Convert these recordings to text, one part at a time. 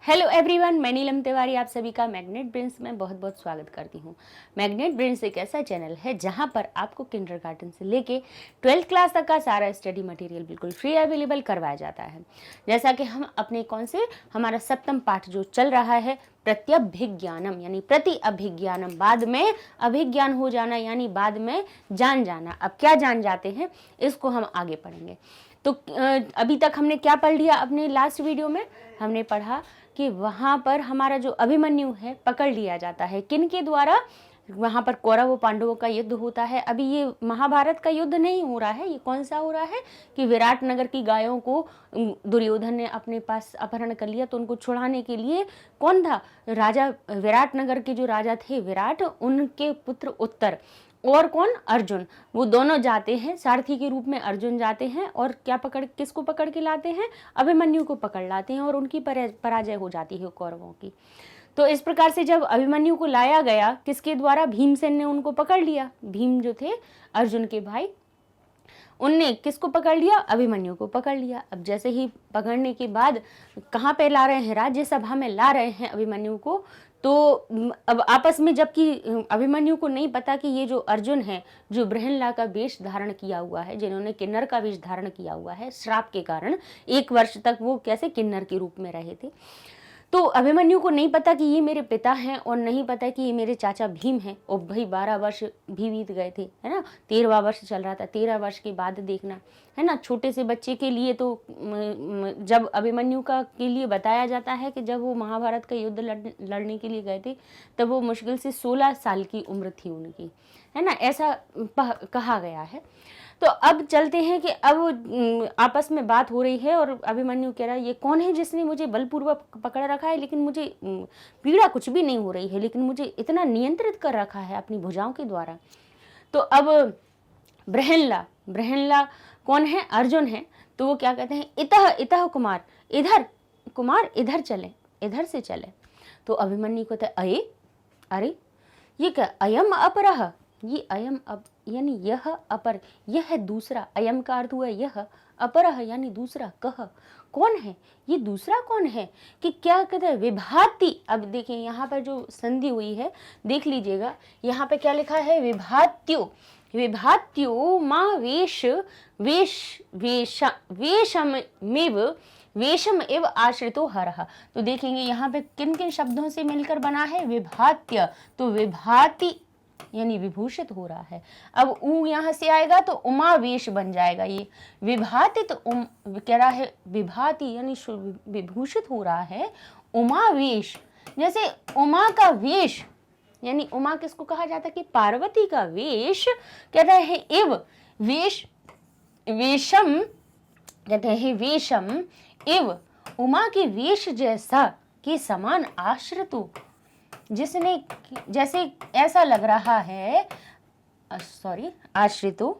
Hello everyone, मैं नीलम तिवारी आप सभी का मैग्नेट ब्रेन्स में बहुत बहुत स्वागत करती हूँ। मैग्नेट ब्रेन्स एक ऐसा चैनल है जहाँ पर आपको किंडरगार्टन से लेके 12th क्लास तक का सारा स्टडी मटेरियल बिल्कुल फ्री अवेलेबल करवाया जाता है। जैसा कि हम अपने हमारा 7वां पाठ जो चल रहा है प्रत्यभिज्ञानम यानी प्रति अभिज्ञानम, बाद में अभिज्ञान हो जाना यानी बाद में जान जाना। अब क्या जान जाते हैं इसको हम आगे पढ़ेंगे। तो अभी तक हमने क्या पढ़ लिया अपने लास्ट वीडियो में? हमने पढ़ा कि वहाँ पर हमारा जो अभिमन्यु है पकड़ लिया जाता है। किन के द्वारा? वहाँ पर कौरव पांडवों का युद्ध होता है। अभी ये महाभारत का युद्ध नहीं हो रहा है, ये कौन सा हो रहा है कि विराट नगर की गायों को दुर्योधन ने अपने पास अपहरण कर लिया। तो उनको छुड़ाने के लिए कौन था? राजा, विराट नगर के जो राजा थे विराट, उनके पुत्र उत्तर और कौन? अर्जुन। वो दोनों जाते हैं, सारथी के रूप में अर्जुन जाते हैं और किसको पकड़ के लाते हैं? अभिमन्यु को पकड़ लाते हैं और उनकी पराजय हो जाती है कौरवों की। तो इस प्रकार से जब अभिमन्यु को लाया गया, किसके द्वारा? भीमसेन ने उनको पकड़ लिया। भीम जो थे अर्जुन के भाई, उनने किसको पकड़ लिया? अभिमन्यु को पकड़ लिया। अब जैसे ही पकड़ने के बाद कहाँ पे ला रहे हैं? राज्यसभा में ला रहे हैं अभिमन्यु को। तो अब आपस में, जबकि अभिमन्यु को नहीं पता कि ये जो अर्जुन है, जो बृहनला का वेश धारण किया हुआ है, जिन्होंने किन्नर का वेश धारण किया हुआ है श्राप के कारण, 1 वर्ष तक वो कैसे किन्नर के रूप में रहे थे। तो अभिमन्यु को नहीं पता कि ये मेरे पिता हैं और नहीं पता कि ये मेरे चाचा भीम हैं। और भाई 12 वर्ष भी बीत गए थे, है ना। 13वां वर्ष चल रहा था। 13 वर्ष के बाद देखना, है ना, छोटे से बच्चे के लिए तो जब अभिमन्यु का के लिए बताया जाता है कि जब वो महाभारत का युद्ध लड़ने के लिए गए थे तब वो मुश्किल से 16 साल की उम्र थी उनकी, है ना, ऐसा कहा गया है। तो अब चलते हैं कि अब आपस में बात हो रही है और अभिमन्यु कह रहा है ये कौन है जिसने मुझे बलपूर्वक पकड़ रखा है, लेकिन मुझे पीड़ा कुछ भी नहीं हो रही है, लेकिन मुझे इतना नियंत्रित कर रखा है अपनी भुजाओं के द्वारा। तो अब बृहनला कौन है? अर्जुन है। तो वो क्या कहते हैं? इतः इतः कुमार, इधर कुमार, इधर चले, इधर से चले। तो अभिमन्यु कहते हैं अरे ये क्या? अयम अपरह, ये अयम अब यानी यह, अपर यह है दूसरा। अयम का अर्थ हुआ यह, अपरह यानी दूसरा। कह कौन है? ये दूसरा कौन है? कि क्या कहते हैं? विभाति। अब देखिए यहाँ पर जो संधि हुई है देख लीजिएगा, यहाँ पे क्या लिखा है? विभात्यो। विभात्यो माँ वेश वेशम एव आश्रितो हरः। तो देखेंगे यहाँ पे किन किन शब्दों से मिलकर बना है? विभात्य। तो विभाति यानी विभूषित हो रहा है। अब ऊ यहां से आएगा तो उमावेश बन जाएगा। ये विभाति तो कह रहा है विभाति यानी विभूषित हो रहा है। उमावेश, जैसे उमा का वेश, यानी उमा किसको कहा जाता है? कि पार्वती का वेश। कह रहे हैं एव वेशम, कहते हैं वेशम एव, उमा के वेश जैसा के समान आश्रितो, जिसने जैसे ऐसा लग रहा है, आश्रितो,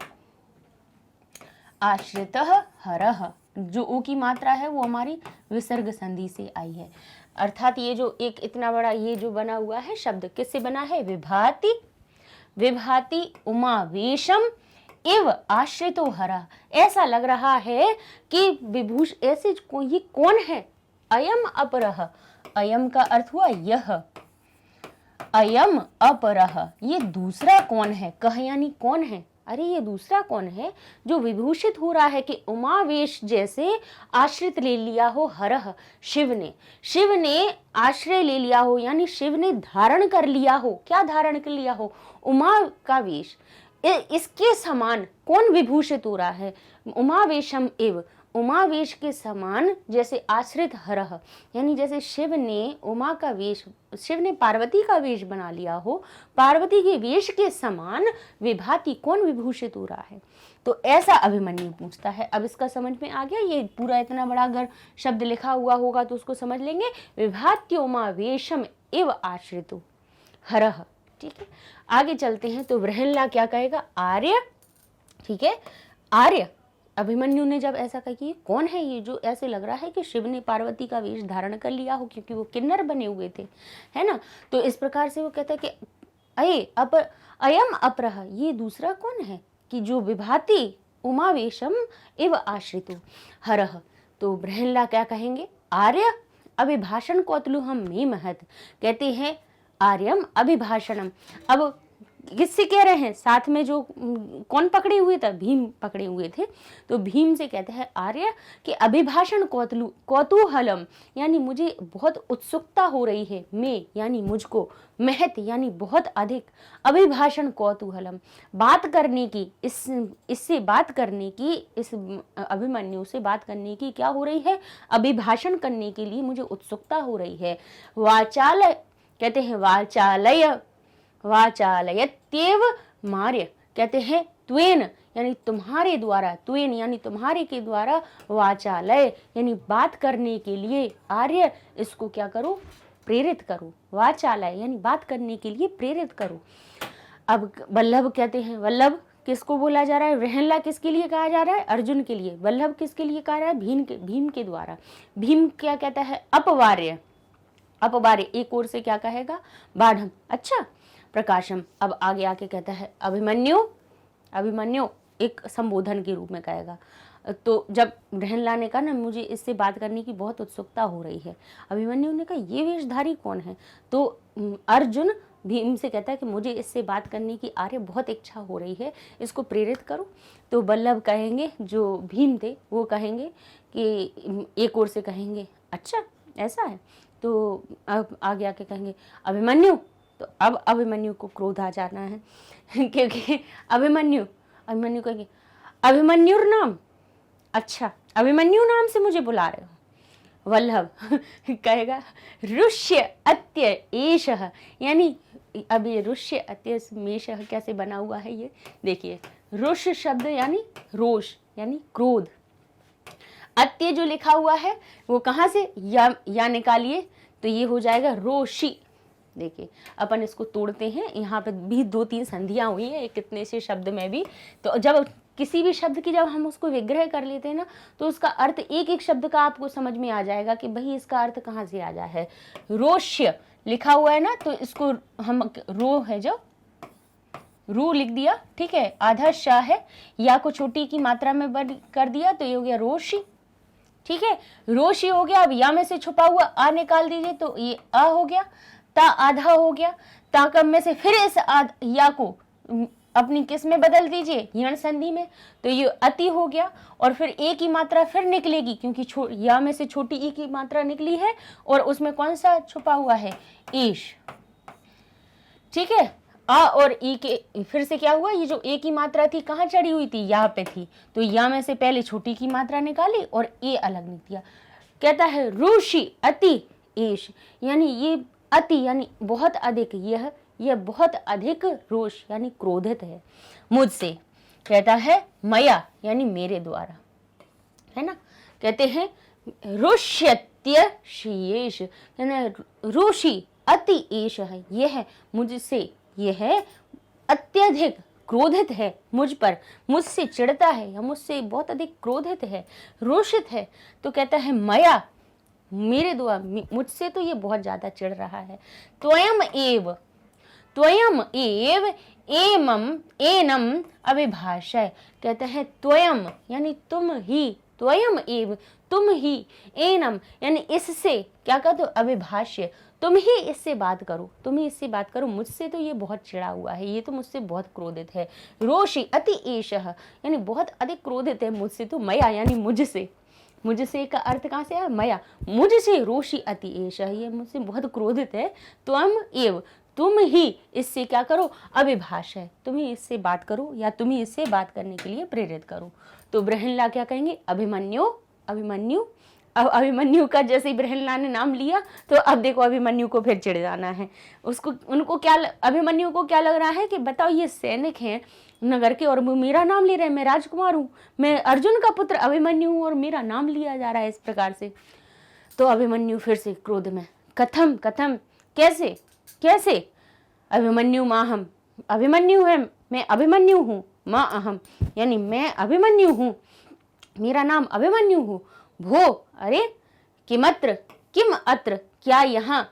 आश्रितः हरः, जो ओ की मात्रा है वो हमारी विसर्ग संधि से आई है। अर्थात ये जो एक इतना बड़ा ये जो बना हुआ है शब्द किससे बना है? विभाति, विभाति उमावेशम एव आश्रितो हरः। ऐसा लग रहा है कि विभूष ऐसे ये कौन है? अयम अपरः, अयम का अर्थ हुआ यह, अयम अपरः, ये दूसरा कौन है? कह यानी कौन है? अरे ये दूसरा कौन है जो विभूषित हो रहा है कि उमावेश जैसे आश्रित ले लिया हो हरः, शिव ने आश्रय ले लिया हो, यानी शिव ने धारण कर लिया हो। क्या धारण कर लिया हो? उमा का वेश। इसके समान कौन विभूषित हो रहा है? उमावेशम एव, उमावेश के समान जैसे आश्रित हरः, यानी जैसे शिव ने उमा का वेश, शिव ने पार्वती का वेश बना लिया हो, पार्वती के वेश के समान विभाति कौन विभूषित हो रहा है? तो ऐसा अभिमन्यु पूछता है। अब इसका समझ में आ गया? ये पूरा इतना बड़ा अगर शब्द लिखा हुआ होगा तो उसको समझ लेंगे। विभात्योमा वेशम एव आश्रितो हरः। ठीक है, आगे चलते हैं। तो बृहनला क्या कहेगा? आर्य। ठीक है, आर्य। अभिमन्यु ने जब ऐसा कहा कि कौन है ये जो ऐसे लग रहा है कि शिव ने पार्वती का वेश धारण कर लिया हो, क्योंकि वो किन्नर बने हुए थे, है ना। तो इस प्रकार से वो कहता है कि अयम अपरः, ये दूसरा कौन है कि जो विभाति उमावेशम एव आश्रितो हरः। तो बृहनला क्या कहेंगे? आर्य, अभिभाषण कौतुलुहम मे महत, कहते हैं आर्यम अभिभाषणम। अब किससे कह रहे हैं, साथ में जो कौन पकड़े हुए थे, भीम पकड़े हुए थे, तो भीम से कहते हैं आर्य कि अभिभाषण कौतूहलम यानी मुझे बहुत उत्सुकता हो रही है, मैं यानी मुझको, महत यानी बहुत अधिक, अभिभाषण कौतूहलम बात करने की, इससे बात करने की, इस अभिमन्यु से बात करने की क्या हो रही है, अभिभाषण करने के लिए मुझे उत्सुकता हो रही है। वाचालय, कहते हैं वाचालय, वाचालयत्येव मार्य, कहते हैं त्वेन यानी तुम्हारे द्वारा, त्वेन यानी तुम्हारे के द्वारा, वाचालय यानी बात करने के लिए, आर्य इसको क्या करो, प्रेरित करो, वाचालय यानी बात करने के लिए प्रेरित करो। अब वल्लभ कहते हैं, वल्लभ किसको बोला जा रहा है, वृहणला किसके लिए कहा जा रहा है, अर्जुन के लिए, वल्लभ किसके लिए कहा रहा है, भीम के द्वारा। भीम क्या कहता है, अपवार्य, अपवार्य एक ओर से क्या कहेगा, बाढ़, अच्छा प्रकाशम। अब आगे आके कहता है अभिमन्यु, अभिमन्यु एक संबोधन के रूप में कहेगा। तो जब वृहणला ने कहा ना मुझे इससे बात करने की बहुत उत्सुकता हो रही है, अभिमन्यु ने कहा ये वेशधारी कौन है, तो अर्जुन भीम से कहता है कि मुझे इससे बात करने की आर्य बहुत इच्छा हो रही है, इसको प्रेरित करो। तो वल्लभ कहेंगे, जो भीम थे वो कहेंगे कि एक ओर से कहेंगे अच्छा ऐसा है, तो अब आगे आके कहेंगे अभिमन्यु। तो अब अभिमन्यु को क्रोध आ जाना है क्योंकि अभिमन्यु कहेंगे अभिमन्युर नाम, अच्छा अभिमन्यु नाम से मुझे बुला रहे हो। वल्लभ कहेगा रुष्य अत्य एषः, यानी अब ये रुष्य अत्य मेषः कैसे बना हुआ है, ये देखिए, रुष शब्द यानी रोष यानी क्रोध, अत्य जो लिखा हुआ है वो कहाँ से, या निकालिए तो ये हो जाएगा रोशी। देखिए अपन इसको तोड़ते हैं, यहाँ पे भी 2-3 संधियाँ हुई हैं कितने से शब्द में भी। तो जब किसी भी शब्द की जब हम उसको विग्रह कर लेते हैं ना, तो उसका अर्थ एक एक शब्द का आपको समझ में आ जाएगा कि भाई इसका अर्थ कहाँ से आ जाए है। रोष्य लिखा हुआ है ना, तो इसको हम रो है जो रू लिख दिया, ठीक है, आधा शाह है, या को छोटी की मात्रा में बंद कर दिया तो ये हो गया रोशी, ठीक है, रोशी हो गया। अब या में से छुपा हुआ आ निकाल दीजिए तो ये अ हो गया, ता आधा हो गया, ताकम में से फिर इस या को अपनी किस में बदल दीजिए, यण संधि में, तो ये अति हो गया। और फिर ए की मात्रा फिर निकलेगी क्योंकि या में से छोटी ई की मात्रा निकली है और उसमें कौन सा छुपा हुआ है, ईश, ठीक है। आ और ई के फिर से क्या हुआ, ये जो ए की मात्रा थी कहाँ चढ़ी हुई थी, यहाँ पे थी, तो या में से पहले छोटी की मात्रा निकाली और ए अलग नहीं दिया। कहता है रुषि अति एश, यानी ये अति यानी बहुत अधिक, यह बहुत अधिक रोष यानी क्रोधित है मुझसे। कहता है मया यानी मेरे द्वारा, है ना। कहते हैं रुष्यत्य शीयेश, रुषि अति एश है, यह है मुझसे, यह है अत्यधिक क्रोधित है मुझ पर, मुझसे चिढ़ता है या मुझसे बहुत अधिक क्रोधित है, रोषित है। तो कहता है मया मेरे द्वारा, मुझसे तो ये बहुत ज्यादा चिढ़ रहा है। त्वयम एव, त्वयम एव एमम एनम अभिभाषय, कहते हैं त्वयम यानी तुम ही, त्वयम एव तुम ही, एनम यानी इससे क्या कर दो, अभिभाष्य तुम ही इससे बात करो, तुम ही इससे बात करो, मुझसे तो ये बहुत चिढ़ा हुआ है, ये तो मुझसे बहुत क्रोधित है। रोषि अति एषः यानी बहुत अधिक क्रोधित है मुझसे, तो मया यानी मुझसे, मुझसे का अर्थ कहाँ से है, मया, मुझसे रोषि अति एषः, ये मुझसे बहुत क्रोधित है। त्वम एव तुम ही इससे क्या करो, अभिभाषय तुम ही इससे बात करो या तुम ही इससे बात करने के लिए प्रेरित करो। तो वृहणला क्या कहेंगे, अभिमन्यु, अभिमन्यु। अब अभिमन्यु का जैसे ही वृहणला ने नाम लिया तो अब देखो अभिमन्यु को फिर चिढ़ जाना है उसको, उनको क्या, अभिमन्यु को क्या लग रहा है कि बताओ ये सैनिक हैं नगर के और मेरा नाम ले रहे हैं, मैं राजकुमार हूँ, मैं अर्जुन का पुत्र अभिमन्यु हूँ और मेरा नाम लिया जा रहा है इस प्रकार से। तो अभिमन्यु फिर से क्रोध में, कथम कथम कैसे कैसे, अभिमन्यु माहम, अभिमन्यु है, मैं अभिमन्यु हूँ, माँ अहम यानी मैं अभिमन्यु हूँ, मेरा नाम अभिमन्यु हूँ। भो अरे, किमत्र किम अत्र क्या यहाँ,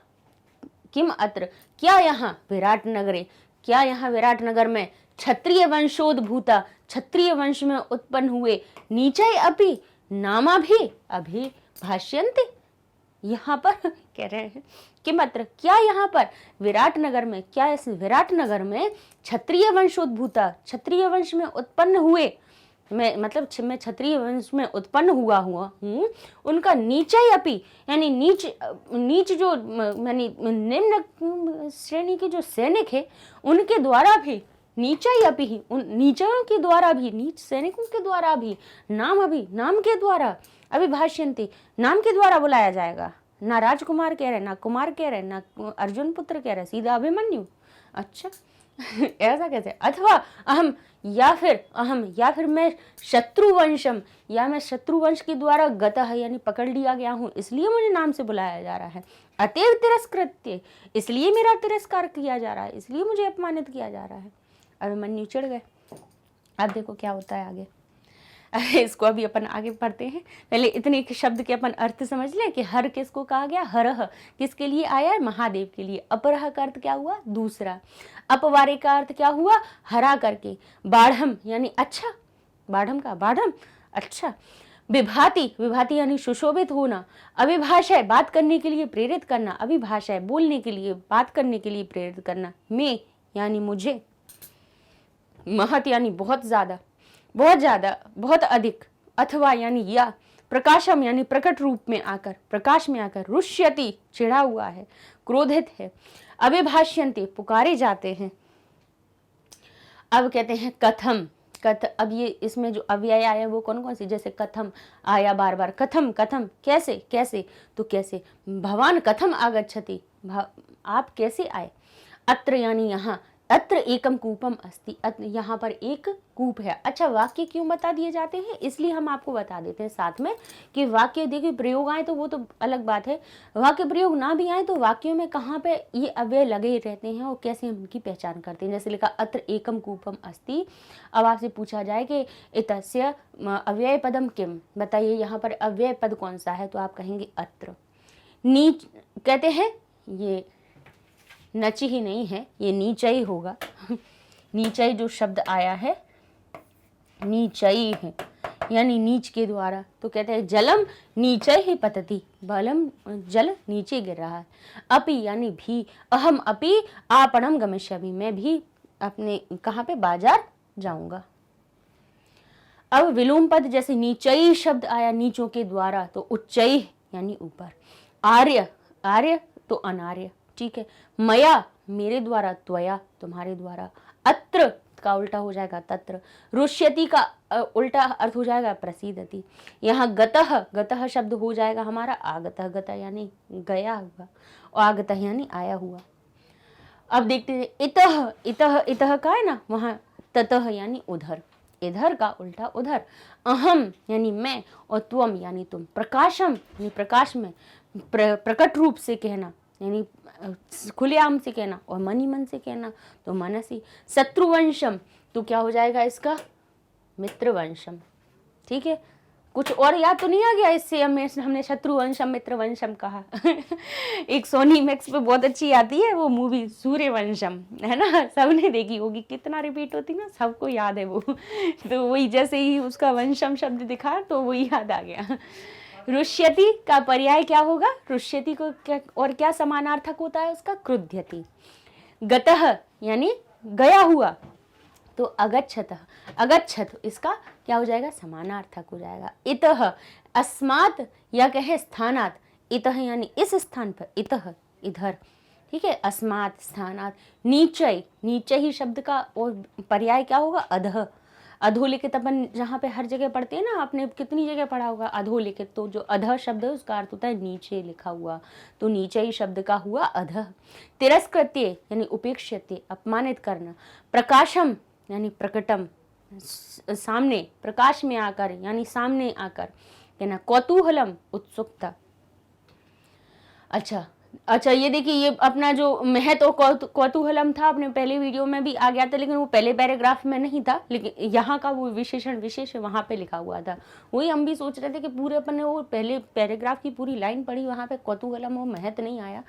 किम अत्र क्या यहाँ विराट नगरे, क्या यहाँ विराट नगर में क्षत्रिय वंशोद्भूता, क्षत्रिय वंश में उत्पन्न हुए, नीचे अपि नामा भी अभिभाष्यन्ते, यहाँ पर कह रहे हैं कि मात्र क्या यहाँ पर विराटनगर में, क्या इस विराटनगर में क्षत्रिय वंशोद्भूता, क्षत्रिय वंश में उत्पन्न हुए, मैं क्षत्रिय वंश में उत्पन्न हुआ हूँ, उनका नीचय अपि, यानी नीच जो यानी निम्न श्रेणी के जो सैनिक है उनके द्वारा भी, नीचय अपि ही, उन नीचों के द्वारा भी, नीच सैनिकों के द्वारा भी, नाम के द्वारा, अभिभाष्यन्ते, नाम के द्वारा बुलाया जाएगा। ना राजकुमार कह रहे, ना कुमार कह रहे, ना अर्जुन पुत्र कह रहे, सीधा अभिमन्यु। अच्छा ऐसा कैसे? अथवा अहम, या फिर मैं शत्रुवंशम, या मैं शत्रुवंश के द्वारा गतः यानी पकड़ लिया गया हूँ, इसलिए मुझे नाम से बुलाया जा रहा है। अतएव तिरस्कृत्य, इसलिए मेरा तिरस्कार किया जा रहा है, इसलिए मुझे अपमानित किया जा रहा है। अभिमन्यु चिढ़ गए। अब देखो क्या होता है आगे। इसको अभी अपन आगे पढ़ते हैं। पहले इतने शब्द के अपन अर्थ समझ लें कि हर किसको कहा गया, हरह किसके लिए आया है, महादेव के लिए। अपरह का अर्थ क्या हुआ, दूसरा। अपवारे का अर्थ क्या हुआ, हरा करके। बाढ़म यानी अच्छा, बाढ़म अच्छा। विभाति यानी सुशोभित होना। अभिभाषय बात करने के लिए प्रेरित करना, अभिभाषय बोलने के लिए, बात करने के लिए प्रेरित करना। में यानी मुझे। महत यानी बहुत ज्यादा, बहुत अधिक। अथवा यानी या। प्रकाशम यानी प्रकट रूप में आकर, प्रकाश में आकर। रुष्यति चिढ़ा हुआ है, क्रोधित है। अभिभाष्यन्ते पुकारे जाते हैं। अब कहते हैं कथम, अब ये इसमें जो अव्यय आया वो कौन सी, जैसे कथम आया बार बार, कथम कैसे, तो कैसे। भवान कथम आगच्छति, आप कैसे आए। अत्र यानी यहाँ। अत्र एकम कूपम अस्ति, यहाँ पर एक कूप है। अच्छा वाक्य क्यों बता दिए जाते हैं, इसलिए हम आपको बता देते हैं साथ में कि वाक्य देखिए प्रयोग आए तो वो तो अलग बात है, वाक्य प्रयोग ना भी आए तो वाक्यों में कहाँ पे ये अव्यय लगे रहते हैं और कैसे हम उनकी पहचान करते हैं। जैसे लिखा अत्र एकम कूपम अस्ति। अब आपसे पूछा जाए कि इतस्य अव्यय पदम किम, बताइए यहाँ पर अव्यय पद कौन सा है, तो आप कहेंगे अत्र। नीच कहते हैं, ये नच ही नहीं है, ये नीचई होगा। नीचई जो शब्द आया है नीचई है, यानी नीच के द्वारा। तो कहते हैं जलम नीचई ही पतति, बलम जल नीचे गिर रहा है। अपि यानी भी। अहम अपि आपणम गमिष्यामि, मैं भी अपने कहाँ पे, बाजार जाऊंगा। अब विलोम पद जैसे नीचई शब्द आया नीचों के द्वारा, तो उच्चई यानी ऊपर। आर्य तो अनार्य, ठीक है। मया मेरे द्वारा, त्वया तुम्हारे द्वारा। अत्र का उल्टा हो जाएगा तत्र। रुष्यति का उल्टा अर्थ हो जाएगा प्रसीदति। यहाँ गतः शब्द हो जाएगा हमारा आगतः, यानी गया हुआ, और आगतः यानी आया हुआ। अब देखते हैं इतः का है ना, वहाँ ततः यानी उधर, इधर का उल्टा उधर। अहम यानी मैं, और त्वम यानी तुम। प्रकाशम यानी प्रकाश में, प्रकट रूप से कहना यानी खुलेआम से कहना, और मन से कहना तो मनसी। शत्रुवंशम तो क्या हो जाएगा इसका, मित्रवंशम, ठीक है। कुछ और याद तो नहीं आ गया इससे, हमने शत्रुवंशम मित्रवंशम कहा। एक सोनी मैक्स पे बहुत अच्छी आती है वो मूवी सूर्यवंशम, है ना, सबने देखी होगी, कितना रिपीट होती ना, सबको याद है वो। तो वही जैसे ही उसका वंशम शब्द दिखा तो वही याद आ गया। रुष्यति का पर्याय क्या होगा, रुष्यति को क्या और क्या समानार्थक होता है उसका, क्रुध्यति। गतः यानी गया हुआ, तो अगच्छत इसका क्या हो जाएगा, समानार्थक हो जाएगा। इतः अस्मात् या कहे स्थानात्, इतः यानी इस स्थान पर, इतः इधर, ठीक है। अस्मात् स्थानात्। नीचई शब्द का और पर्याय क्या होगा, अधः। अधोलिखित अपन जहाँ पे हर जगह पढ़ते हैं ना, आपने कितनी जगह पढ़ा होगा अधोलिखित, तो जो अधः शब्द है उसका अर्थ होता है नीचे लिखा हुआ, तो नीचे ही शब्द का हुआ अधः। तिरस्कृत्य यानी उपेक्षित्य, अपमानित करना। प्रकाशम यानी प्रकटम, सामने, प्रकाश में आकर यानी सामने आकर कहना। कौतूहलम उत्सुकता। अच्छा ये देखिए, ये अपना जो महत और कौतूहलम था अपने पहले वीडियो में भी आ गया था, लेकिन वो पहले पैराग्राफ में नहीं था, लेकिन यहाँ का वो विशेष वहाँ पे लिखा हुआ था। वही हम भी सोच रहे थे कि पूरे अपन ने वो पहले पैराग्राफ की पूरी लाइन पढ़ी, वहाँ पे कौतूहलम और महत नहीं आया,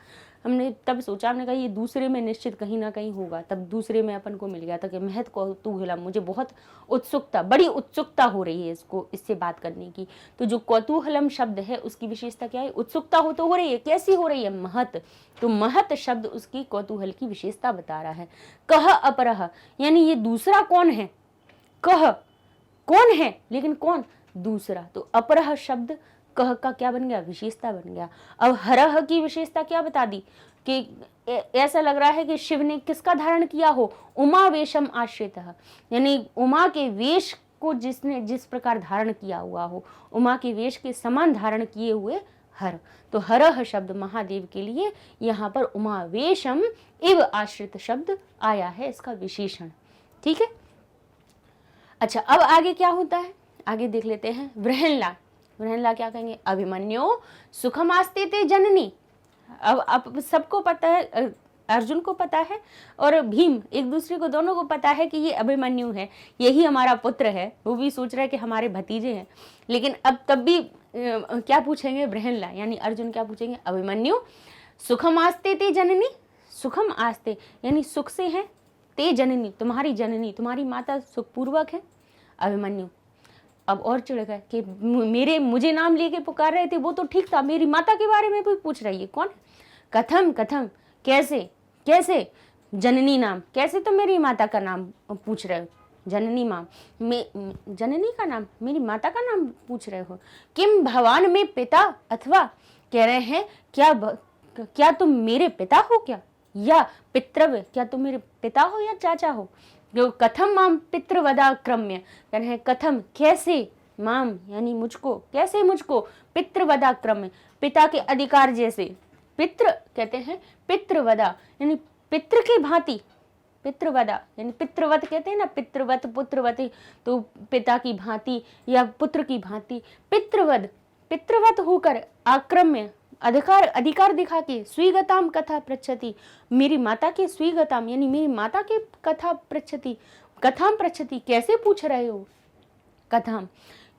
हमने तब सोचा, हमने कहा ये दूसरे में निश्चित कहीं ना कहीं होगा, तब दूसरे में अपन को मिल गया था कि महत कौतूहलम। मुझे बहुत उत्सुकता, बड़ी उत्सुकता हो रही है इसको, इससे बात करने की। तो जो कौतूहलम शब्द है उसकी विशेषता क्या है? उत्सुकता हो तो हो रही है, कैसी हो रही है? महत। तो महत शब्द उसकी कौतूहल की विशेषता बता रहा है। कह अपरह, यानी ये दूसरा कौन है? कह कौन है, लेकिन कौन? दूसरा। तो अपरह शब्द कह का क्या बन गया? विशेषता बन गया। अब हरह की विशेषता क्या बता दी कि ऐसा लग रहा है कि शिव ने किसका धारण किया हो? उमा वेशम आश्रितः, यानी उमा के वेश को जिसने जिस प्रकार धारण किया हुआ हो, उमा के वेश के समान धारण किए हुए हर। तो हरह शब्द महादेव के लिए यहाँ पर उमा वेशम इव आश्रित शब्द आया है, इसका विशेषण। ठीक है। अच्छा, अब आगे क्या होता है? आगे देख लेते हैं। वृहनला, वृहनला क्या कहेंगे? अभिमन्यु सुखमास्ते ते जननी। अब सबको पता है, अर्जुन को पता है और भीम, एक दूसरे को, दोनों को पता है कि ये अभिमन्यु है, यही हमारा पुत्र है। वो भी सोच रहा है कि हमारे भतीजे हैं, लेकिन अब तब भी क्या पूछेंगे? वृहनला, यानी अर्जुन क्या पूछेंगे? अभिमन्यु सुखम आस्ते ते जननी। सुखम आस्ते यानी सुख से है, ते जननी तुम्हारी जननी, तुम्हारी माता सुखपूर्वक है। अभिमन्यु अब और चिढ़ गए कि मुझे नाम लेके पुकार रहे थे वो तो ठीक था, मेरी माता के बारे में भी पूछ रही है, कौन? कथम कथम, कैसे कैसे? जननी नाम, कैसे तुम मेरी माता का नाम पूछ रहे हो? जननी माम, जननी का नाम, मेरी माता का नाम पूछ रहे हो? किम भवान में पिता, अथवा कह रहे हैं क्या तुम मेरे पिता हो क्या, या पितृव्य, क्या तुम मेरे पिता हो या चाचा हो? जो कथम माम पितृवदाक्रम्य, कह रहे हैं कथम कैसे, माम यानी मुझको, कैसे मुझको, पितृवदाक्रम्य पिता के अधिकार जैसे, पितृ कहते हैं पितृवदा यानी पितृ की भांति, पितृवदा यानी पितृवत कहते हैं ना, पितृवत पुत्रवती, तो पिता की भांति या पुत्र की भांति, पितृवद पितृवत होकर, आक्रम्य अधिकार दिखा के, स्वीगताम कथा पृच्छति, मेरी माता के स्वीगताम यानी मेरी माता के कथा पृच्छति, कथाम पृच्छति कैसे पूछ रहे हो? कथाम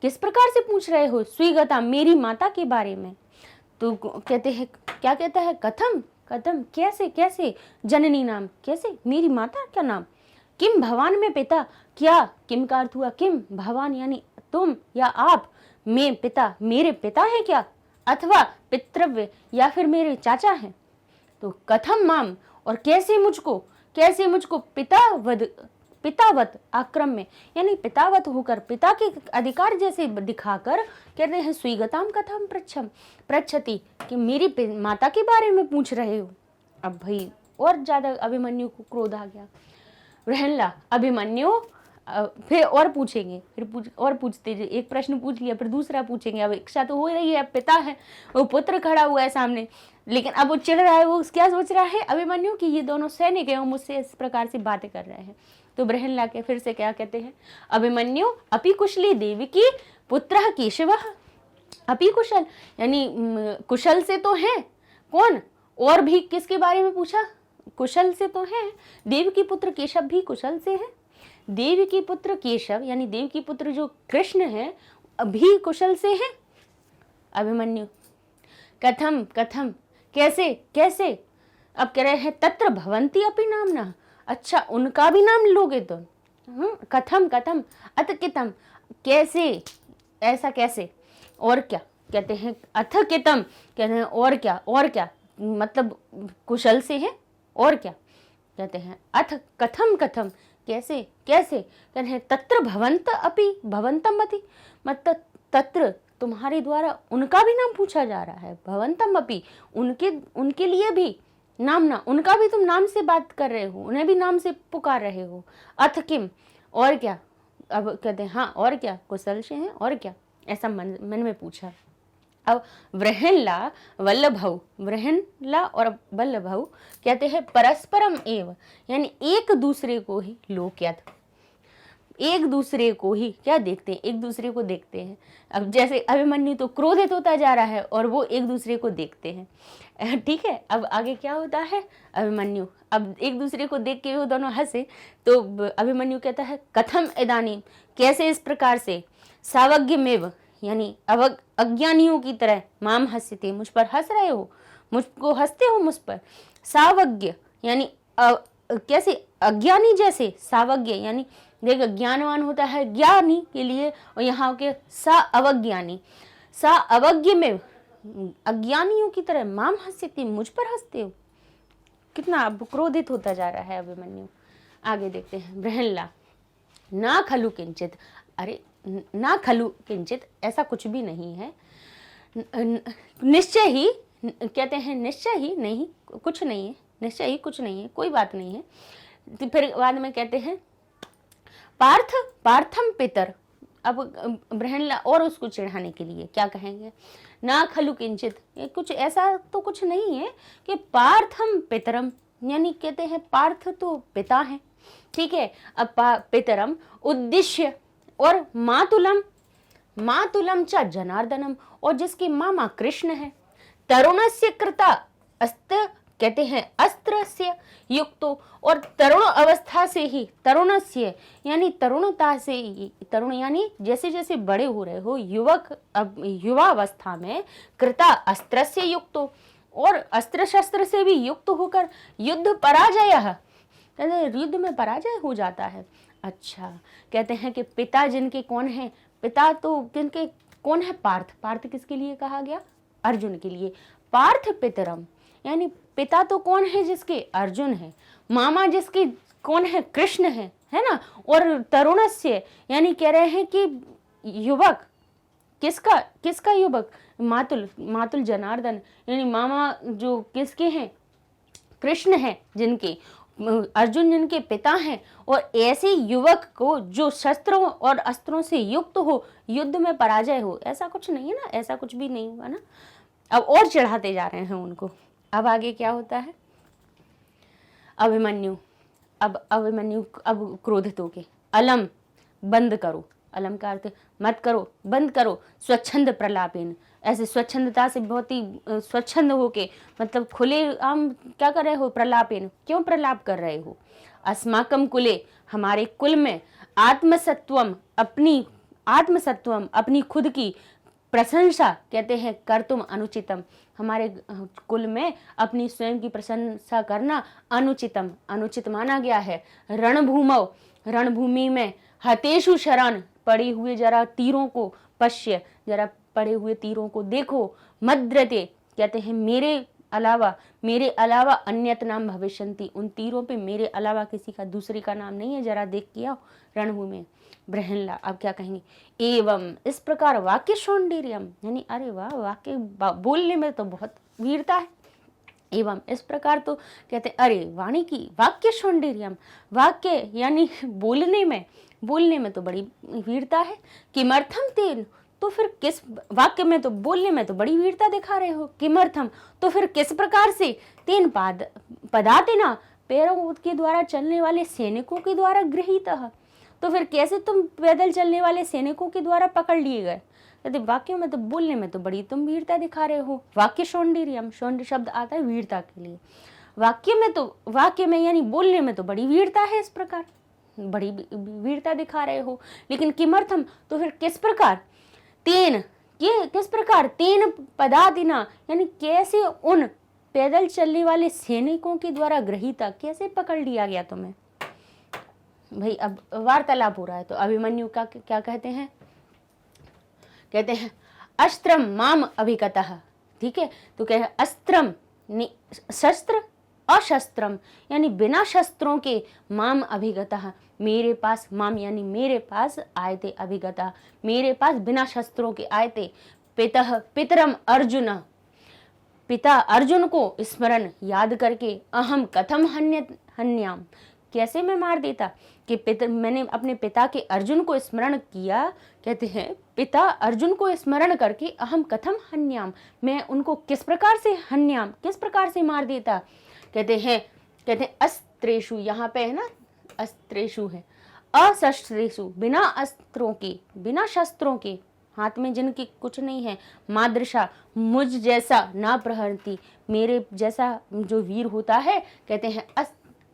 किस प्रकार से पूछ रहे हो? स्वीगताम मेरी माता के बारे में। तो कहते हैं, क्या कहता है? कथम कथम कैसे कैसे, जननी नाम कैसे, मेरी माता का नाम। किम भवान में पिता, क्या, किम का अर्थ हुआ किम, भवान यानी तुम या आप, में पिता मेरे पिता है क्या, अथवा पितृव्य या फिर मेरे चाचा हैं। तो कथम माम और कैसे मुझको पितावत आक्रम्य यानी पितावत होकर, पिता के अधिकार जैसे दिखाकर कहते हैं स्वीगताम कथम पृच्छति कि मेरी माता के बारे में पूछ रहे हो। अब भाई और ज्यादा अभिमन्यु को क्रोध आ गया। वृहनला अभिमन्यु फिर और पूछेंगे, और पूछते, एक प्रश्न पूछ लिया फिर दूसरा पूछेंगे। अब इच्छा तो हो रही है, अब पिता है, वो पुत्र खड़ा हुआ है सामने, लेकिन अब वो चिढ़ रहा है। वो क्या सोच रहा है अभिमन्यु कि ये दोनों सैनिक हैं, वो मुझसे इस प्रकार से बातें कर रहे हैं। तो वृहनला के फिर से क्या कहते हैं? अभिमन्यु अपि कुशली देवकी पुत्र केशव। अपि कुशल यानी कुशल से तो है, कौन? और भी किसके बारे में पूछा? कुशल से तो है, देव की पुत्र केशव भी कुशल से है। देव की पुत्र केशव यानी देव की पुत्र जो कृष्ण है अभी कुशल से है। अभिमन्यु कथम कथम कैसे कैसे? अब कह रहे हैं तत्र भवंती अपि नामना, अच्छा उनका भी नाम लोगे तुम? कथम कथम अथ कितम, कैसे, ऐसा कैसे, और क्या? कहते हैं अथ कितम, कहते हैं और क्या मतलब कुशल से है और क्या? कहते हैं अथ कथम कथम कैसे कहते हैं तत्र भवंत अपि भवंतम अति, मतलब तत्र तुम्हारे द्वारा उनका भी नाम पूछा जा रहा है, भवंतम अपि उनके लिए भी, नाम ना, उनका भी तुम नाम से बात कर रहे हो, उन्हें भी नाम से पुकार रहे हो। अथ किम और क्या? अब कहते हैं हाँ और क्या, कुशल से हैं और क्या, ऐसा मन में पूछा। अब वृहनला वल्लभौ, वृहनला और वल्लभौ कहते हैं परस्परम एव यानी एक दूसरे को ही लोक्यत, एक दूसरे को ही क्या देखते हैं, एक दूसरे को देखते हैं। अब जैसे अभिमन्यु तो क्रोधित होता जा रहा है और वो एक दूसरे को देखते हैं। ठीक है, अब आगे क्या होता है? अभिमन्यु अब एक दूसरे को देख के वो दोनों हंसे, तो अभिमन्यु कहता है कथम इदानीम, कैसे इस प्रकार से, सावज्ञमेव यानी अज्ञानियों की तरह, माम हंसते मुझ पर हंस रहे हो, मुझको हंसते हो मुझ पर। सावज्ञ यानी कैसे, अज्ञानी जैसे, सावज्ञ यानी देख ज्ञानवान होता है ज्ञानी के लिए, और यहाँ के सा अवज्ञानी, सा अवज्ञ में अज्ञानियों की तरह माम हंसती, मुझ पर हंसते हो। कितना अब क्रोधित होता जा रहा है अभिमन्यु। आगे देखते हैं। बृहल्ला ना खलु किंचित, अरे ना खलु किंचित, ऐसा कुछ भी नहीं है। निश्चय ही, कहते हैं निश्चय ही नहीं, कुछ नहीं है, निश्चय ही कुछ नहीं है, कोई बात नहीं है। तो फिर बाद में कहते हैं पार्थ पार्थम पितर। अब बृहल्ला और उसको चिढ़ाने के लिए क्या कहेंगे, ना खलु किंचित, कुछ ऐसा तो कुछ नहीं है कि पार्थम पितरम, यानी कहते हैं पार्थ तो पिता है, ठीक है। अब पितरम उद्देश्य, और मातुलम, मातुलम च जनार्दनम, और जिसकी मामा कृष्ण है। तरुणस्य कृता अस्त्र, कहते हैं अस्त्र से युक्तो, और तरुण अवस्था से ही, तरुणस्य यानी तरुणता से, तरुण यानी जैसे जैसे बड़े हो रहे हो, युवक अब युवा अवस्था में, कृता अस्त्र से युक्तो, और अस्त्र शस्त्र से भी युक्त होकर, युद्ध पराजय, युद्ध में पराजय हो जाता है। अच्छा, कहते हैं कि पिता जिनके कौन है, पिता तो जिनके कौन है, पार्थ, पार्थ किसके लिए कहा गया, अर्जुन के लिए। पार्थ पितरम यानी पिता तो कौन है, जिसके अर्जुन है। मामा जिसके कौन है, कृष्ण है ना। और तरुणस्य यानी कह रहे हैं कि युवक, किसका किसका युवक, मातुल, मातुल जनार्दन यानी मामा जो किसके हैं, कृष्ण है, जिनके अर्जुन जिनके पिता हैं। और ऐसे युवक को जो शस्त्रों और अस्त्रों से युक्त हो, युद्ध में पराजय हो, ऐसा कुछ नहीं है ना, ऐसा कुछ भी नहीं हुआ ना। अब और चढ़ाते जा रहे हैं उनको। अब आगे क्या होता है, अभिमन्यु, अब अभिमन्यु अब क्रोधित होके, अलम, बंद करो, अलम का अर्थ मत करो, बंद करो, स्वच्छंद प्रलापेन, ऐसे स्वच्छंदता से बहुत ही स्वच्छंद होके, मतलब खुले आम क्या कर रहे हो, प्रलापेन, क्यों प्रलाप कर रहे हो। अस्माकम कुले, हमारे कुल में, आत्मसत्वम, अपनी आत्मसत्वम, अपनी खुद की प्रशंसा, कहते हैं कर तुम अनुचितम, हमारे कुल में अपनी स्वयं की प्रशंसा करना अनुचितम, अनुचित माना गया है। रणभूमौ, रणभूमि में, हतेषु शरण, पड़े हुए जरा तीरों को, पश्य, जरा पड़े हुए तीरों को देखो। मद्रते, कहते हैं मेरे अलावा अन्यत नाम भविष्यन्ति, उन तीरों पे मेरे अलावा किसी का दूसरे का नाम नहीं है, जरा देख के आओ रणभूमि। बृहल्ला अब क्या कहेंगे, एवं इस प्रकार वाक्य सौंदर्यम, यानी अरे वाह, वाक्य बोलने में तो बहुत वीरता है। एवं इस प्रकार तो कहते अरे वाणी की वाक्य सौंदर्यम, वाक्य यानी बोलने में तो बड़ी वीरता है। किमर्थम तेन, तो फिर किस वाक्य में तो बोलने में तो बड़ी वीरता दिखा रहे हो। किमर्थम, तो फिर किस प्रकार से, तेन पदातिना, पैरों के द्वारा चलने वाले सैनिकों के द्वारा गृहीत, तो फिर कैसे तुम पैदल चलने वाले सैनिकों के द्वारा पकड़ लिए गए। यदि वाक्यों में तो बोलने में तो बड़ी तुम वीरता दिखा रहे हो। वाक्य सौंदर्यम, सौंदर्य शब्द आता है वीरता के लिए। वाक्य में यानी बोलने में तो बड़ी वीरता है, इस प्रकार बड़ी वीरता दिखा रहे हो। लेकिन किमर्थम, तो फिर किस प्रकार, तेन, ये किस प्रकार, तेन पदातिना, यानी कैसे उन पैदल चलने वाले सैनिकों के द्वारा गृहीता, कैसे पकड़ लिया गया तुम्हें। भाई अब वार्तालाप हो रहा है, तो अभिमन्यु का क्या कहते हैं, कहते हैं अस्त्रम माम अभिगतः, ठीक है। तो कह अस्त्रम शस्त्र, अशस्त्रम यानी बिना शस्त्रों के, माम अभिगतः मेरे पास, माम यानी मेरे पास आए थे, अभिगतः मेरे पास बिना शस्त्रों के आए थे। पितः पितरम अर्जुन, पिता अर्जुन को स्मरण याद करके, अहम कथम हन्याम, कैसे मैं मार देता, कि मैंने अपने पिता के अर्जुन को स्मरण किया, कहते हैं पिता अर्जुन को स्मरण करके, अहम कथम हन्याम, मैं उनको किस प्रकार से, हन्याम किस प्रकार से मार देता। कहते हैं अस्त्रेषु, यहाँ पे है ना अस्त्रेषु है, अशस्त्रेषु बिना अस्त्रों के, बिना शस्त्रों के, हाथ में जिनकी कुछ नहीं है, मादृशा मुझ जैसा ना प्रहरती, मेरे जैसा जो वीर होता है, कहते हैं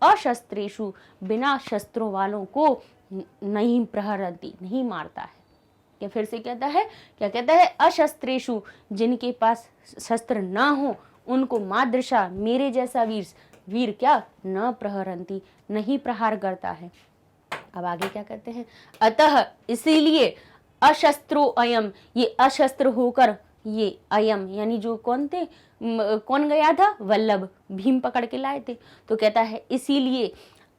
अशस्त्रेषु बिना शस्त्रों वालों को नहीं प्रहरती, नहीं मारता है। फिर से कहता है, क्या कहता है, अशस्त्रेषु जिनके पास शस्त्र ना हो उनको मादृशा मेरे जैसा वीर क्या न प्रहरंती, नहीं प्रहार करता है। अब आगे क्या कहते हैं, अतः इसीलिए अशस्त्रो अयम, ये अशस्त्र होकर ये अयम यानी जो कौन थे, कौन गया था, वल्लभ, भीम पकड़ के लाए थे। तो कहता है इसीलिए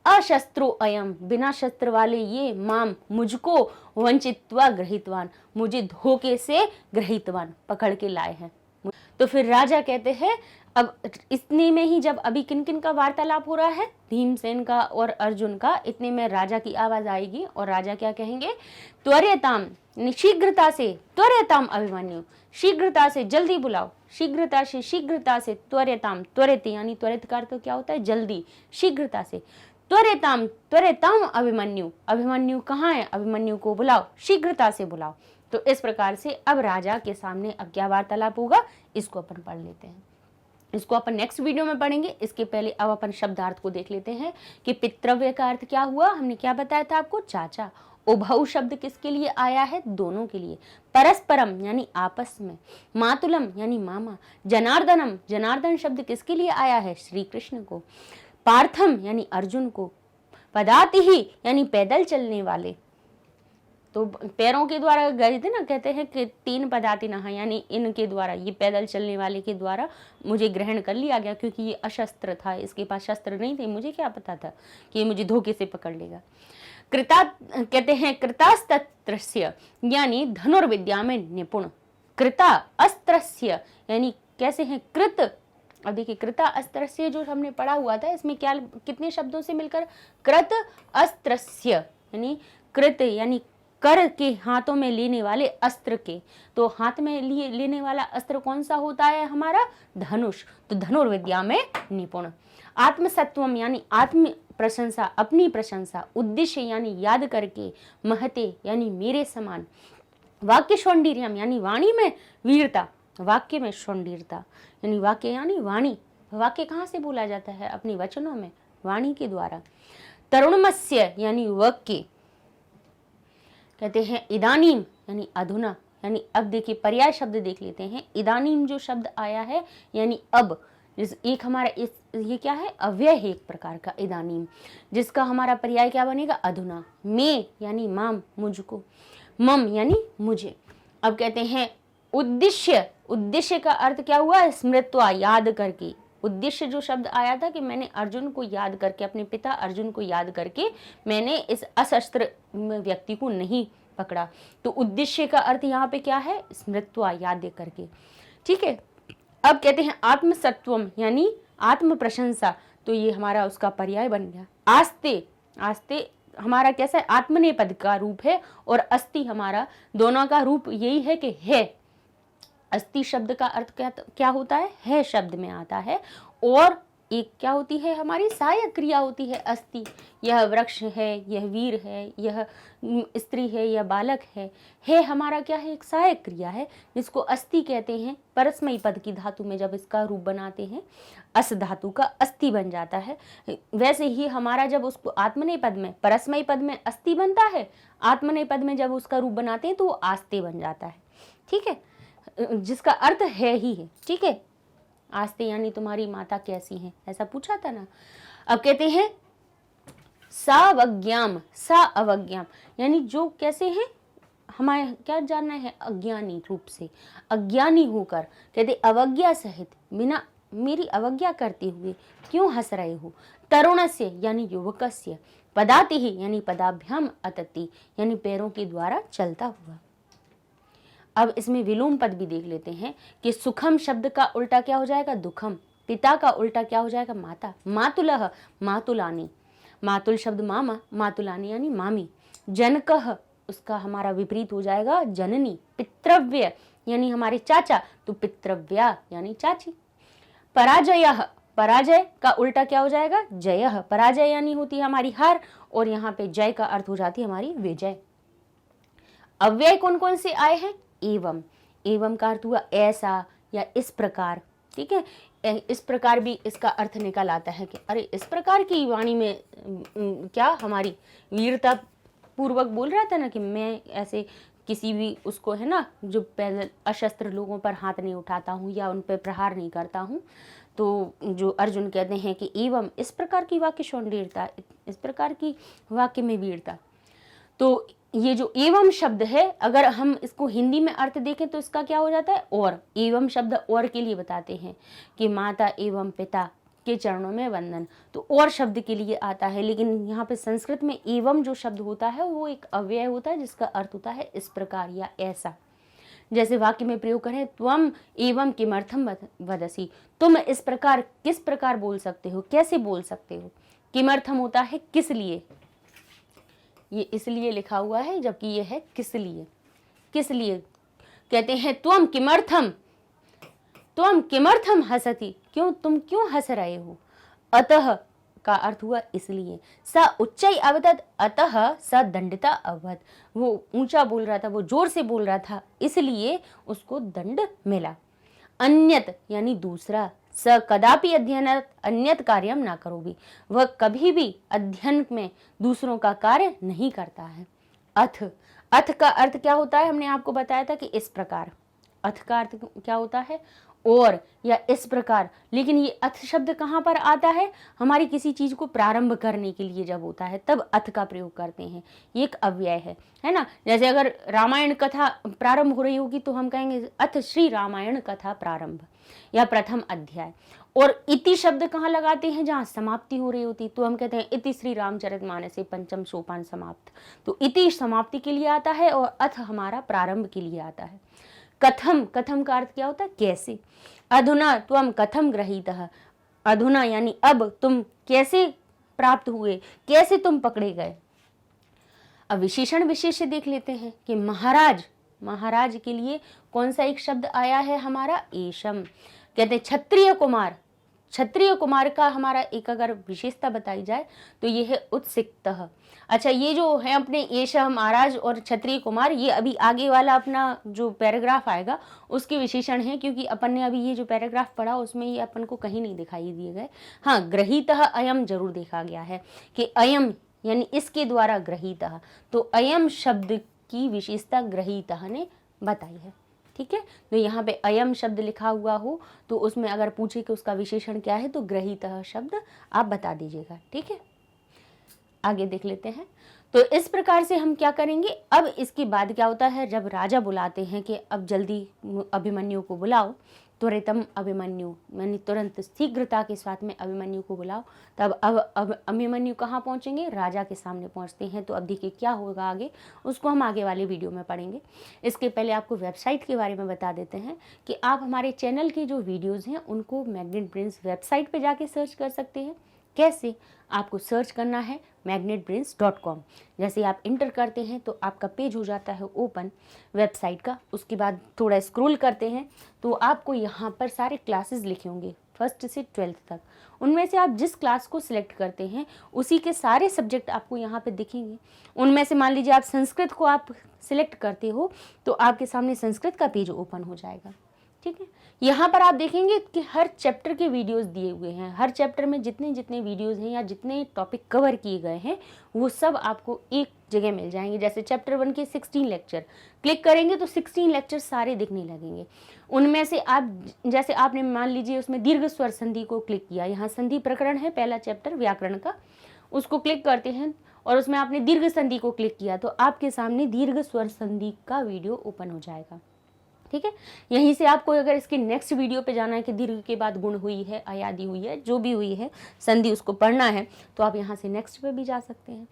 अशस्त्रो अयम, बिना शस्त्र वाले ये माम, मुझको वंचित्वा ग्रहितवान, मुझे धोखे से ग्रहितवान, पकड़ के लाए हैं। तो फिर राजा कहते हैं, अब इतने में ही जब अभी किन किन का वार्तालाप हो रहा है, भीमसेन का और अर्जुन का, इतने में राजा की आवाज आएगी और राजा क्या कहेंगे, त्वरेताम, शीघ्रता से, त्वरेताम अभिमन्यु, शीघ्रता से जल्दी बुलाओ, शीघ्रता से त्वरेताम, त्वरित यानी त्वरित का अर्थ क्या होता है, जल्दी, शीघ्रता से, त्वरेताम अभिमन्यु, अभिमन्यु कहाँ है, अभिमन्यु को बुलाओ, शीघ्रता से बुलाओ। तो इस प्रकार से अब राजा के सामने अब क्या वार्तालाप होगा, इसको अपन पढ़ लेते हैं। इसको अपन नेक्स्ट वीडियो में पढ़ेंगे। इसके पहले अब अपन शब्दार्थ को देख लेते हैं कि पितृव्य का अर्थ क्या हुआ। हमने क्या बताया था आपको, चाचा। उभौ शब्द किसके लिए आया है, दोनों के लिए। परस्परम यानी आपस में। मातुलम यानी मामा। जनार्दनम, जनार्दन शब्द किसके लिए आया है, श्री कृष्ण को। पार्थम यानी अर्जुन को। पदातिहि यानी पैदल चलने वाले, तो पैरों के द्वारा गए थे ना, कहते हैं कि 3 पदातिनः यानी इनके द्वारा, ये पैदल चलने वाले के द्वारा मुझे ग्रहण कर लिया गया, क्योंकि ये अशस्त्र था, इसके पास शस्त्र नहीं थे, मुझे क्या पता था कि ये मुझे धोखे से पकड़ लेगा। कृता कहते हैं कृतास्त्रस्य यानी धनुर्विद्या में निपुण। कृता अस्त्रस्य यानी कैसे हैं, कृत। अब देखिए कृता अस्त्रस्य जो हमने पढ़ा हुआ था, इसमें क्या कितने शब्दों से मिलकर, कृत अस्त्रस्य यानी कृत यानी कर के हाथों में लेने वाले अस्त्र के। तो हाथ में लेने वाला अस्त्र कौन सा होता है, हमारा धनुष। तो धनुर्विद्या में निपुण। आत्मसत्वम यानी आत्म प्रशंसा, अपनी प्रशंसा। उद्देश्य यानी याद करके। महते यानी मेरे समान। वाक्य सौंदर्यम यानी वाणी में वीरता, वाक्य में सौंदर्यता यानी वाक्य यानी वाणी। वाक्य कहाँ से बोला जाता है, अपने वचनों में, वाणी के द्वारा। तरुणमस्य यानी युवक के। कहते हैं इदानीम यानी अधुना, यानी अब देखिए पर्याय शब्द देख लेते हैं। इदानीम जो शब्द आया है यानी अब, एक हमारा ये क्या है, अव्यय है एक प्रकार का इदानीम, जिसका हमारा पर्याय क्या बनेगा, अधुना। में यानी माम, मुझको। मम यानी मुझे। अब कहते हैं उद्देश्य, उद्देश्य का अर्थ क्या हुआ, स्मृत्वा, याद करके। उद्देश्य जो शब्द आया था कि मैंने अर्जुन को याद करके, अपने पिता अर्जुन को याद करके मैंने इस अशस्त्र व्यक्ति को नहीं पकड़ा। तो उद्देश्य का अर्थ यहाँ पे क्या है, स्मृत्वा, याद करके। ठीक है। अब कहते हैं आत्मसत्वम यानी आत्म प्रशंसा, तो ये हमारा उसका पर्याय बन गया। आस्ते, आस्ते हमारा कैसा है, आत्मनेपद का रूप है, और अस्ति हमारा दोनों का रूप यही है कि है। अस्ति शब्द का अर्थ क्या होता है शब्द में आता है, और एक क्या होती है, हमारी सहायक क्रिया होती है अस्ति। यह वृक्ष है, यह वीर है, यह स्त्री है, यह बालक है हमारा क्या है, एक सहायक क्रिया है, जिसको अस्ति कहते हैं। परस्मयी पद की धातु में जब इसका रूप बनाते हैं, अस धातु का अस्ति बन जाता है। वैसे ही हमारा जब उसको आत्मनेय पद में, परस्मयी पद में अस्ति बनता है, आत्मनेय पद में जब उसका रूप बनाते हैं तो वो आस्ते बन जाता है। ठीक है, जिसका अर्थ है ही है। ठीक है, आस्ते यानी तुम्हारी माता कैसी है, ऐसा पूछा था ना। अब कहते हैं सावज्ञाम, सा अवज्ञाम यानी जो कैसे हैं, हमारे क्या जानना है, अज्ञानी रूप से, अज्ञानी होकर। कहते अवज्ञा सहित, बिना मेरी अवज्ञा करते हुए क्यों हंस रहे हो। तरुणस्य यानी युवकस्य। पदाति ही यानी पदाभ्याम अतति यानी पैरों के द्वारा चलता हुआ। अब इसमें विलोम पद भी देख लेते हैं कि सुखम शब्द का उल्टा क्या हो जाएगा, दुखम। पिता का उल्टा क्या हो जाएगा, माता। मातुलह, मातुलानी। मातुल शब्द मामा, मातुलानी यानी मामी। जनकह उसका हमारा विपरीत हो जाएगा जननी। पितृव्य यानी हमारे चाचा, तो पितृव्या यानी चाची। पराजयः, पराजय का उल्टा क्या हो जाएगा, जयः। पराजय यानी होती है हमारी हार, और यहाँ पे जय का अर्थ हो जाती है हमारी विजय। अव्यय कौन कौन से आए हैं, एवं। एवं का अर्थ हुआ ऐसा या इस प्रकार। ठीक है, इस प्रकार भी इसका अर्थ निकल आता है कि अरे इस प्रकार की वाणी में क्या हमारी वीरता पूर्वक बोल रहा था ना कि मैं ऐसे किसी भी उसको है ना जो पैदल अशस्त्र लोगों पर हाथ नहीं उठाता हूँ या उन पर प्रहार नहीं करता हूँ। तो जो अर्जुन कहते हैं कि एवं इस प्रकार की वाक्य सौंदर्यता, इस प्रकार की वाक्य में वीरता। तो ये जो एवं शब्द है, अगर हम इसको हिंदी में अर्थ देखें तो इसका क्या हो जाता है, और। एवं शब्द और के लिए बताते हैं कि माता एवं पिता के चरणों में वंदन, तो और शब्द के लिए आता है। लेकिन यहाँ पे संस्कृत में एवं जो शब्द होता है वो एक अव्यय होता है जिसका अर्थ होता है इस प्रकार या ऐसा। जैसे वाक्य में प्रयोग करें, त्वम एवं किमर्थम वदसी, तुम इस प्रकार किस प्रकार बोल सकते हो, कैसे बोल सकते हो। किमर्थम होता है किस लिए, ये इसलिए लिखा हुआ है, जबकि ये है किस लिए। किस लिए कहते हैं त्वम किमर्थम हसति, क्यों, तुम क्यों हंस रहे हो। अतः का अर्थ हुआ इसलिए। स उच्चै अवदत्, अतः स दंडिता अभवत्, वो ऊंचा बोल रहा था, वो जोर से बोल रहा था, इसलिए उसको दंड मिला। अन्यत यानी दूसरा, स कदापि अध्ययनात् अन्यत कार्यम ना करो भी, वह कभी भी अध्ययन में दूसरों का कार्य नहीं करता है। अथ का अर्थ क्या होता है, हमने आपको बताया था कि इस प्रकार। अथ का अर्थ क्या होता है, और या इस प्रकार। लेकिन ये अथ शब्द कहाँ पर आता है, हमारी किसी चीज को प्रारंभ करने के लिए जब होता है तब अथ का प्रयोग करते हैं। ये एक अव्यय है ना। जैसे अगर रामायण कथा प्रारंभ हो रही होगी तो हम कहेंगे अथ श्री रामायण कथा प्रारंभ या प्रथम अध्याय। और इति शब्द कहाँ लगाते हैं, जहाँ समाप्ति हो रही होती, तो हम कहते हैं इति श्री रामचरितमानसे पंचम सोपान समाप्त। तो इति समाप्ति के लिए आता है और अथ हमारा प्रारंभ के लिए आता है। कथम, कथम का अर्थ क्या होता है, कैसे। अधुना त्वम कथम गृहीतः, अधुना यानी अब तुम कैसे प्राप्त हुए, कैसे तुम पकड़े गए। अब विशेषण विशेष्य देख लेते हैं कि महाराज, महाराज के लिए कौन सा एक शब्द आया है हमारा, एशम। कहते हैं क्षत्रिय कुमार, क्षत्रिय कुमार का हमारा एक अगर विशेषता बताई जाए तो ये है उत्सिक्तः। अच्छा, ये जो है अपने एशः महाराज और क्षत्रिय कुमार, ये अभी आगे वाला अपना जो पैराग्राफ आएगा उसके विशेषण है, क्योंकि अपन ने अभी ये जो पैराग्राफ पढ़ा उसमें ये अपन को कहीं नहीं दिखाई दिए गए। हाँ, गृहीतः अयम जरूर देखा गया है कि अयम यानी इसके द्वारा गृहीतः, तो अयम शब्द की विशेषता गृहीतः ने बताई है। ठीक है, तो यहाँ पे अयम शब्द लिखा हुआ हो तो उसमें अगर पूछे कि उसका विशेषण क्या है तो गृहीतः शब्द आप बता दीजिएगा। ठीक है, आगे देख लेते हैं। तो इस प्रकार से हम क्या करेंगे, अब इसके बाद क्या होता है, जब राजा बुलाते हैं कि अब जल्दी अभिमन्यु को बुलाओ, त्वरितम अभिमन्यु यानी तुरंत शीघ्रता के साथ में अभिमन्यु को बुलाओ, तब अब अभिमन्यु कहाँ पहुँचेंगे, राजा के सामने पहुँचते हैं। तो अब देखिए क्या होगा आगे, उसको हम आगे वाले वीडियो में पढ़ेंगे। इसके पहले आपको वेबसाइट के बारे में बता देते हैं कि आप हमारे चैनल की जो वीडियोज़ हैं उनको मैग्नेट ब्रेन्स वेबसाइट पर जाके सर्च कर सकते हैं। कैसे, आपको सर्च करना है magnetbrains.com। जैसे आप इंटर करते हैं तो आपका पेज हो जाता है ओपन वेबसाइट का। उसके बाद थोड़ा स्क्रॉल करते हैं तो आपको यहाँ पर सारे क्लासेस लिखे होंगे 1st से 12th तक। उनमें से आप जिस क्लास को सिलेक्ट करते हैं उसी के सारे सब्जेक्ट आपको यहाँ पे दिखेंगे। उनमें से मान लीजिए आप संस्कृत को आप सिलेक्ट करते हो तो आपके सामने संस्कृत का पेज ओपन हो जाएगा। ठीक है, यहाँ पर आप देखेंगे कि हर चैप्टर के वीडियोस दिए हुए हैं। हर चैप्टर में जितने जितने वीडियोस हैं या जितने टॉपिक कवर किए गए हैं वो सब आपको एक जगह मिल जाएंगे। जैसे चैप्टर 1 के 16 लेक्चर क्लिक करेंगे तो 16 लेक्चर सारे दिखने लगेंगे। उनमें से आप जैसे आपने मान लीजिए उसमें दीर्घ स्वर संधि को क्लिक किया, यहाँ संधि प्रकरण है पहला चैप्टर व्याकरण का, उसको क्लिक करते हैं और उसमें आपने दीर्घ संधि को क्लिक किया तो आपके सामने दीर्घ स्वर संधि का वीडियो ओपन हो जाएगा। ठीक है, यहीं से आपको अगर इसके नेक्स्ट वीडियो पे जाना है कि दीर्घ के बाद गुण हुई है, अयादि हुई है, जो भी हुई है संधि उसको पढ़ना है तो आप यहाँ से नेक्स्ट पे भी जा सकते हैं।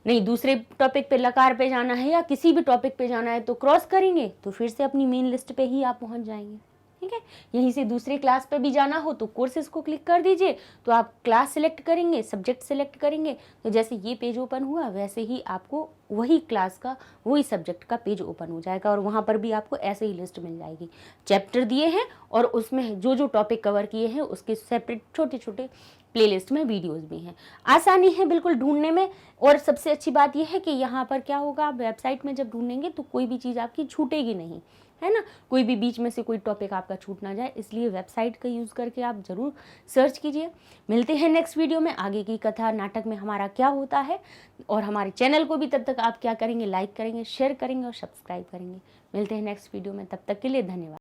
नहीं, दूसरे टॉपिक पे लकार पे जाना है या किसी भी टॉपिक पे जाना है तो क्रॉस करेंगे तो फिर से अपनी मेन लिस्ट पे ही आप पहुँच जाएंगे। ठीक है, यहीं से दूसरे क्लास पे भी जाना हो तो कोर्सेज को क्लिक कर दीजिए, तो आप क्लास सेलेक्ट करेंगे, सब्जेक्ट सेलेक्ट करेंगे, तो जैसे ये पेज ओपन हुआ वैसे ही आपको वही क्लास का वही सब्जेक्ट का पेज ओपन हो जाएगा और वहाँ पर भी आपको ऐसे ही लिस्ट मिल जाएगी। चैप्टर दिए हैं और उसमें जो जो टॉपिक कवर किए हैं उसके सेपरेट छोटे छोटे प्लेलिस्ट में वीडियोस भी हैं। आसानी है बिल्कुल ढूंढने में। और सबसे अच्छी बात यह है कि यहाँ पर क्या होगा, आप वेबसाइट में जब ढूंढेंगे तो कोई भी चीज़ आपकी छूटेगी नहीं। है ना, कोई भी बीच में से कोई टॉपिक आपका छूट ना जाए, इसलिए वेबसाइट का यूज़ करके आप ज़रूर सर्च कीजिए। मिलते हैं नेक्स्ट वीडियो में, आगे की कथा नाटक में हमारा क्या होता है, और हमारे चैनल को भी तब तक आप क्या करेंगे, लाइक करेंगे, शेयर करेंगे और सब्सक्राइब करेंगे। मिलते हैं नेक्स्ट वीडियो में, तब तक के लिए धन्यवाद।